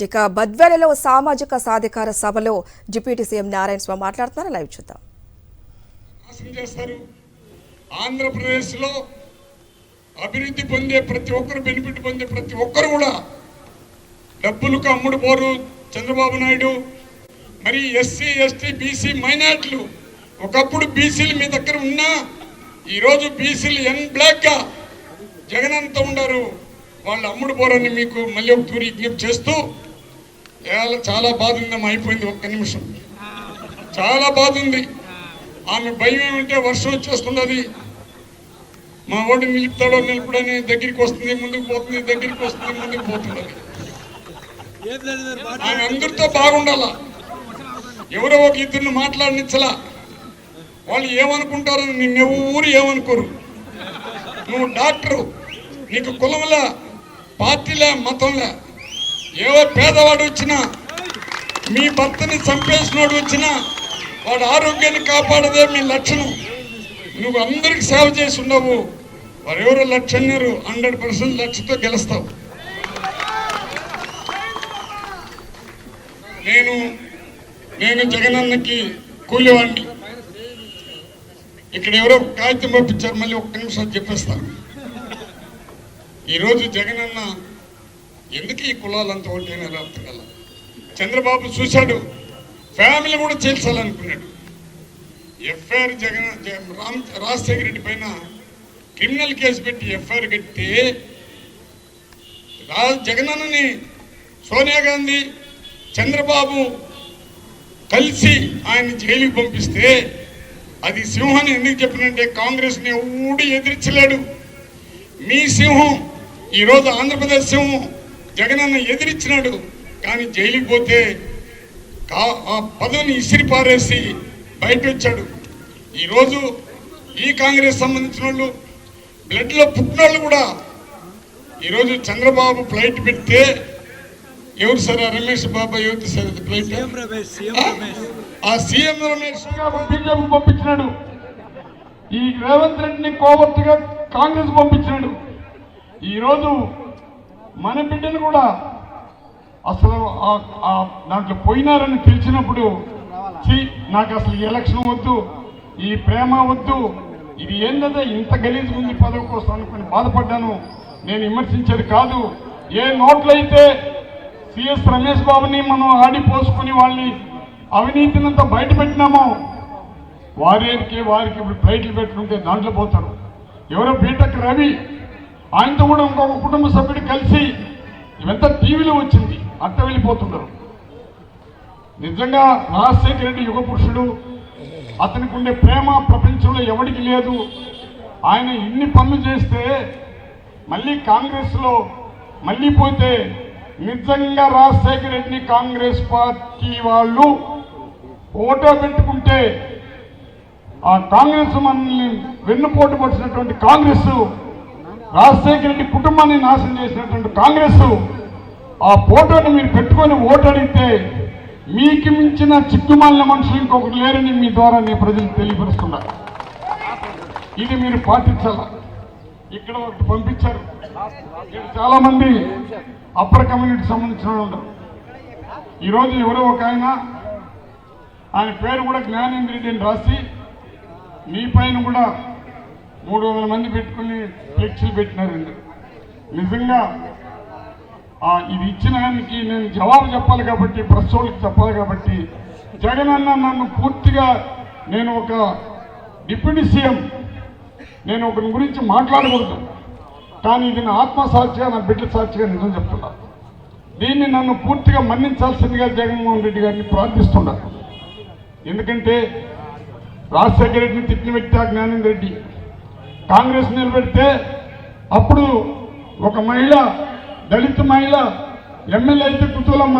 ఇక బద్వేలలో సామాజిక సాధికార సభలో డిప్యూటీ సీఎం నారాయణ స్వామి మాట్లాడుతున్నారు. లైవ్ చూద్దాం. ఆంధ్రప్రదేశ్లో అభివృద్ధి పొందే ప్రతి ఒక్కరు, బెనిఫిట్ పొందే ప్రతి ఒక్కరు కూడా డబ్బులకు అమ్ముడు పోరు చంద్రబాబు నాయుడు. మరి ఎస్సీ, ఎస్టీ, బీసీ, మైనార్టీలు ఒకప్పుడు బీసీలు మీ దగ్గర ఉన్నా ఈరోజు బీసీలు ఎన్ బ్లాక్గా జగన్ అంతా ఉన్నారు. వాళ్ళు అమ్ముడు పోరని మీకు మళ్ళీ ఒక తూరి విజ్ఞప్తి చేస్తూ, చాలా బాధ ఉందమ్మా. అయిపోయింది, ఒక్క నిమిషం. చాలా బాధ ఉంది. ఆమె భయం ఏమంటే వర్షం వచ్చేస్తున్నది, మా ఓడి నిలుపుతాడో నిలుపుడని దగ్గరికి వస్తుంది, ముందుకు పోతుంది, దగ్గరికి వస్తుంది, ముందుకు పోతున్నది. ఆమె అందరితో బాగుండాల, ఎవరో ఒక ఇద్దరిని మాట్లాడనిచ్చలా. వాళ్ళు ఏమనుకుంటారో నిన్నెవరు ఏమనుకోరు. నువ్వు డాక్టరు, నీకు కులంలా, పార్టీలే, మతంలే. ఏవో పేదవాడు వచ్చినా, మీ భర్తని చంపేసినోడు వచ్చినా వాడు ఆరోగ్యాన్ని కాపాడదే మీ లక్షణం. నువ్వు అందరికి సేవ చేసి ఉండవు. వారెవరో లక్షన్నారు, 100% లక్షతో గెలుస్తావు. నేను జగనన్నకి కూలివాడిని. ఇక్కడ ఎవరో కాగితం పంపించారు, మళ్ళీ ఒక్క నిమిషం చెప్పేస్తాను. ఈరోజు జగనన్న ఎందుకు ఈ కులాలంతా ఉంటేనే అర్థం కల. చంద్రబాబు చూశాడు, ఫ్యామిలీ కూడా చేల్చాలనుకున్నాడు. ఎఫ్ఐఆర్ రాజశేఖర రెడ్డి పైన క్రిమినల్ కేసు పెట్టి ఎఫ్ఐఆర్ కడితే జగనన్నని సోనియా గాంధీ, చంద్రబాబు కలిసి ఆయన జైలుకి పంపిస్తే, అది సింహాన్ని ఎందుకు చెప్పినంటే కాంగ్రెస్ని ఎవడు ఎదిరించలేడు. మీ సింహం ఈరోజు ఆంధ్రప్రదేశ్ సింహం జగనన్న ఎదిరించినాడు. కానీ జైలుకి పోతే ఆ పదవిని ఇసిరి పారేసి బయట వచ్చాడు. ఈరోజు ఈ కాంగ్రెస్ సంబంధించిన వాళ్ళు, బ్లడ్లో పుట్టినోళ్ళు కూడా ఈరోజు చంద్రబాబు ఫ్లైట్ పెడితే, ఎవరు సార్ రమేష్ బాబా, ఎవరు సార్ ఫ్లైట్? ఆ సీఎం రమేష్ బీజేపీ పంపించినాడు. ఈ రేవంత్ రెడ్డిని కోవర్టుగా కాంగ్రెస్ పంపించినాడు. ఈరోజు మన బిడ్డను కూడా అసలు దాంట్లో పోయినారని తెలిసినప్పుడు, నాకు అసలు ఎలక్షన్ వద్దు, ఈ ప్రేమ వద్దు, ఇది ఏంటంటే ఇంత గలీజు ఉంది పదవి కోసం అనుకుని బాధపడ్డాను. నేను విమర్శించేది కాదు. ఏ నోట్లయితే సిఎస్ రమేష్ బాబుని మనం ఆడిపోసుకుని వాళ్ళని అవినీతినంతా బయట పెట్టినామో, వారికి ఇప్పుడు ఫ్లైట్లు పెట్టుకుంటే దాంట్లో పోతారు. ఎవరో బీటెక్ రవి, ఆయనతో కూడా ఇంకొక కుటుంబ సభ్యుడు కలిసి, ఇవంతా టీవీలో వచ్చింది, అట్ట వెళ్ళిపోతున్నారు. నిజంగా రాజశేఖర రెడ్డి యుగ పురుషుడు. అతనికి ఉండే ప్రేమ ప్రపంచంలో ఎవరికి లేదు. ఆయన ఇన్ని పనులు చేస్తే మళ్ళీ కాంగ్రెస్లో మళ్ళీ పోతే, నిజంగా రాజశేఖర రెడ్డిని కాంగ్రెస్ పార్టీ వాళ్ళు ఓటో పెట్టుకుంటే, ఆ కాంగ్రెస్ మనల్ని వెన్నుపోటు పడిచినటువంటి కాంగ్రెస్, రాజశేఖర రెడ్డి కుటుంబాన్ని నాశనం చేసినటువంటి కాంగ్రెస్, ఆ ఫోటోని మీరు పెట్టుకొని ఓటు అడిగితే మీకు మించిన చిక్కుమాలిన మనుషులు ఇంకొకరు లేరని మీ ద్వారా నేను ప్రజలకు తెలియపరుస్తున్నారు. ఇది మీరు పాటించాల. ఇక్కడ ఒకటి పంపించారు, చాలా మంది అప్పర్ కమ్యూనిటీకి సంబంధించిన వాళ్ళు ఉన్నారు. ఈరోజు ఎవరో ఒక ఆయన పేరు కూడా జ్ఞానేంద్ర రెడ్డి అని రాసి, మీ పైన కూడా 300 మంది పెట్టుకుని ఫ్లెక్సీలు పెట్టినారండి. నిజంగా ఇది ఇచ్చిన ఆయనకి నేను జవాబు చెప్పాలి కాబట్టి, ప్రెస్ వాళ్ళకి చెప్పాలి కాబట్టి, జగన్ అన్న నన్ను పూర్తిగా, నేను ఒక డిప్యూటీ సీఎం, నేను ఒకరి గురించి మాట్లాడకూడదు, కానీ ఇది నా ఆత్మసాక్షిగా, నా బిడ్డ సాక్షిగా నిజం చెప్తున్నా. దీన్ని నన్ను పూర్తిగా మన్నించాల్సిందిగా జగన్మోహన్ రెడ్డి గారిని ప్రార్థిస్తున్నారు. ఎందుకంటే రాజశేఖర రెడ్డిని తిట్టిన వ్యక్తి ఆ జ్ఞానేంద్ర రెడ్డి. కాంగ్రెస్ నిలబెడితే అప్పుడు ఒక మహిళ, దళిత మహిళ ఎమ్మెల్యే అయితే కుతూలమ్మ,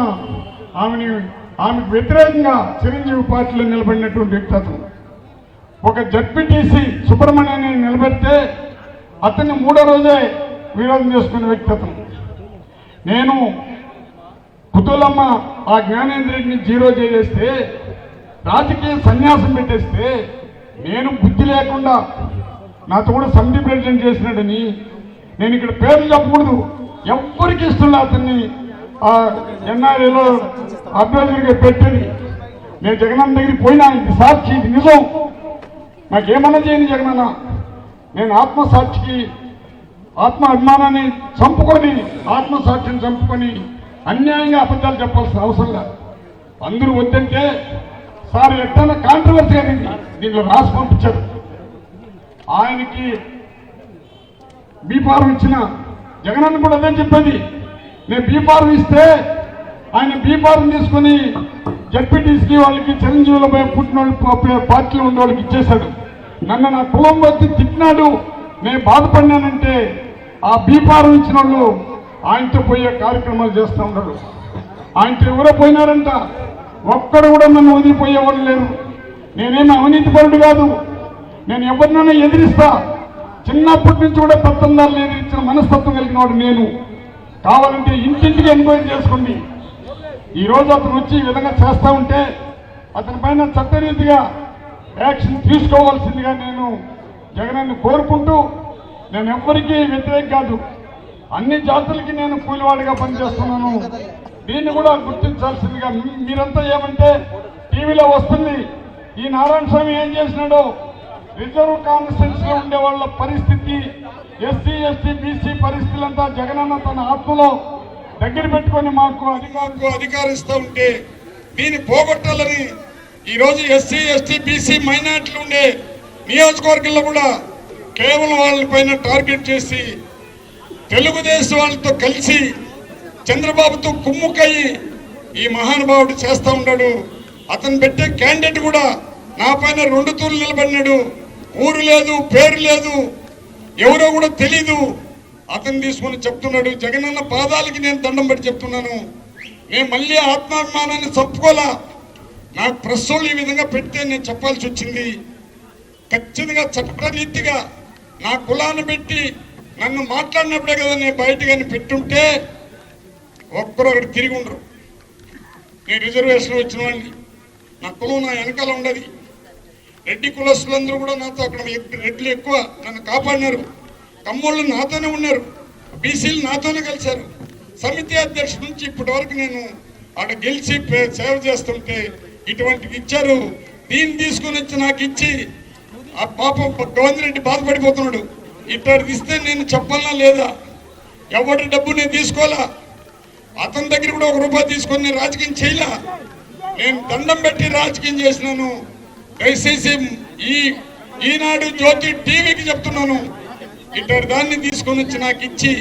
ఆమెకు వ్యతిరేకంగా చిరంజీవి పార్టీలో నిలబడినటువంటి వ్యక్తి అతను. ఒక జడ్పీటీసీ సుబ్రహ్మణ్యాన్ని నిలబెడితే అతన్ని 3వ రోజే విరోధం చేసుకునే వ్యక్తి అతను. నేను కుతూలమ్మ ఆ జ్ఞానేంద్ర రెడ్డిని జీరో చేస్తే, రాజకీయ సన్యాసం పెట్టేస్తే, నేను బుద్ధి లేకుండా నాతో కూడా సమితి ప్రెసిడెంట్ చేసినాడని, నేను ఇక్కడ పేర్లు చెప్పకూడదు, ఎవ్వరికి ఇష్టం అతన్ని ఆ ఎన్ఆర్ఏలో అభ్యర్థులుగా పెట్టింది. నేను జగనన్న దగ్గరికి పోయినా, ఇది సాక్షి, ఇది నిజం. నాకేమన్నా చేయని జగనన్న. నేను ఆత్మసాక్షికి ఆత్మ అభిమానాన్ని చంపుకొని, ఆత్మసాక్షిని చంపుకొని అన్యాయంగా అబద్ధాలు చెప్పాల్సిన అవసరం లేదు. అందరూ వద్దంటే సార్ ఎట్టన్నా కాంట్రవర్సీ అనేది దీంట్లో రాసి పంపించారు. ఆయనకి బీఫారం ఇచ్చిన జగనన్న కూడా అదే చెప్పేది. నేను బీఫారం ఇస్తే ఆయన బీఫారం తీసుకుని జడ్పీటీసీకి వాళ్ళకి చిరంజీవుల పుట్టిన వాళ్ళు పార్టీలో ఉన్న వాళ్ళకి ఇచ్చేశాడు. నన్ను నా కులం వచ్చి తిట్టినాడు, నేను బాధపడినానంటే ఆ బీఫారం ఇచ్చిన వాళ్ళు ఆయనతో పోయే కార్యక్రమాలు చేస్తూ ఉన్నాడు. ఆయనతో ఎవరో పోయినారంట, ఒక్కడు కూడా నన్ను వదిలిపోయేవాళ్ళు లేరు. నేనేమి అవినీతిపరుడు కాదు. నేను ఎవరినైనా ఎదిరిస్తా. చిన్నప్పటి నుంచి కూడా పెత్తందారులు ఎదిరించిన మనస్తత్వం కలిగిన వాడు నేను. కావాలంటే ఇంటింటికి ఎన్క్వైరీ చేసుకోండి. ఈరోజు అతను వచ్చి ఈ విధంగా చేస్తూ ఉంటే అతని పైన చట్టరీతిగా యాక్షన్ తీసుకోవాల్సిందిగా నేను జగనన్ని కోరుకుంటూ, నేను ఎవ్వరికీ వ్యతిరేక కాదు. అన్ని జాతులకి నేను కూలివాడిగా పనిచేస్తున్నాను. దీన్ని కూడా గుర్తించాల్సిందిగా. మీరంతా ఏమంటే టీవీలో వస్తుంది, ఈ నారాయణ స్వామి ఏం చేసినాడో, రిజర్వ్ కాన్స్టిట్యూన్సీ లో ఉండే వాళ్ళ పరిస్థితి, ఎస్సీ ఎస్టీ బీసీ పరిస్థితులంతా జగనన్న తన ఆత్మలో దగ్గర పెట్టుకొని మాకు అధికారిస్తూ ఉంటే దీన్ని పోగొట్టాలని ఈరోజు ఎస్సీ ఎస్టీ బీసీ మైనార్టీలు ఉండే నియోజకవర్గంలో కూడా కేవలం వాళ్ళపైన టార్గెట్ చేసి తెలుగుదేశం వాళ్ళతో కలిసి చంద్రబాబుతో కుమ్ముకయ్యి ఈ మహానుభావుడు చేస్తూ ఉన్నాడు. అతను పెట్టే క్యాండిడేట్ కూడా నా పైన 2 తూర్లు నిలబడినాడు. ఊరు లేదు, పేరు లేదు, ఎవరో కూడా తెలీదు. అతను తీసుకొని చెప్తున్నాడు. జగనన్న పాదాలకి నేను దండం పెట్టి చెప్తున్నాను, నేను మళ్ళీ ఆత్మాభిమానాన్ని చంపుకోలా. నాకు ప్రెస్ వాళ్ళు ఈ విధంగా పెడితే నేను చెప్పాల్సి వచ్చింది. ఖచ్చితంగా చట్టరీతిగా నా కులాన్ని పెట్టి నన్ను మాట్లాడినప్పుడే కదా నేను బయట కానీ పెట్టుంటే ఒక్కరొకటి తిరిగి ఉండరు. నేను రిజర్వేషన్ వచ్చిన వాడిని, నా కులం నా వెనకాల ఉండదు. రెడ్డి కులస్తులందరూ కూడా నాతో, అక్కడ రెడ్లు ఎక్కువ నన్ను కాపాడినారు. కమ్మోళ్ళు నాతోనే ఉన్నారు, బీసీలు నాతోనే కలిశారు. సమితి అధ్యక్షుడి నుంచి ఇప్పటి వరకు నేను ఆడ గెలిచి సేవ చేస్తుంటే ఇటువంటివి ఇచ్చారు. దీన్ని తీసుకుని వచ్చి నాకు ఇచ్చి ఆ పాపం గోవిందరెడ్డి బాధపడిపోతున్నాడు. ఇట్లాంటిది ఇస్తే నేను చెప్పాలా లేదా? ఎవరి డబ్బు నేను తీసుకోవాలా? అతని దగ్గర కూడా 1 రూపాయి తీసుకొని నేను రాజకీయం చేయలే. నేను దండం పెట్టి రాజకీయం చేసినాను. దయచేసి ఈనాడు జ్యోతి టీవీకి చెప్తున్నాను, ఇట్లాంటి దాన్ని తీసుకొని వచ్చి నాకు ఇచ్చి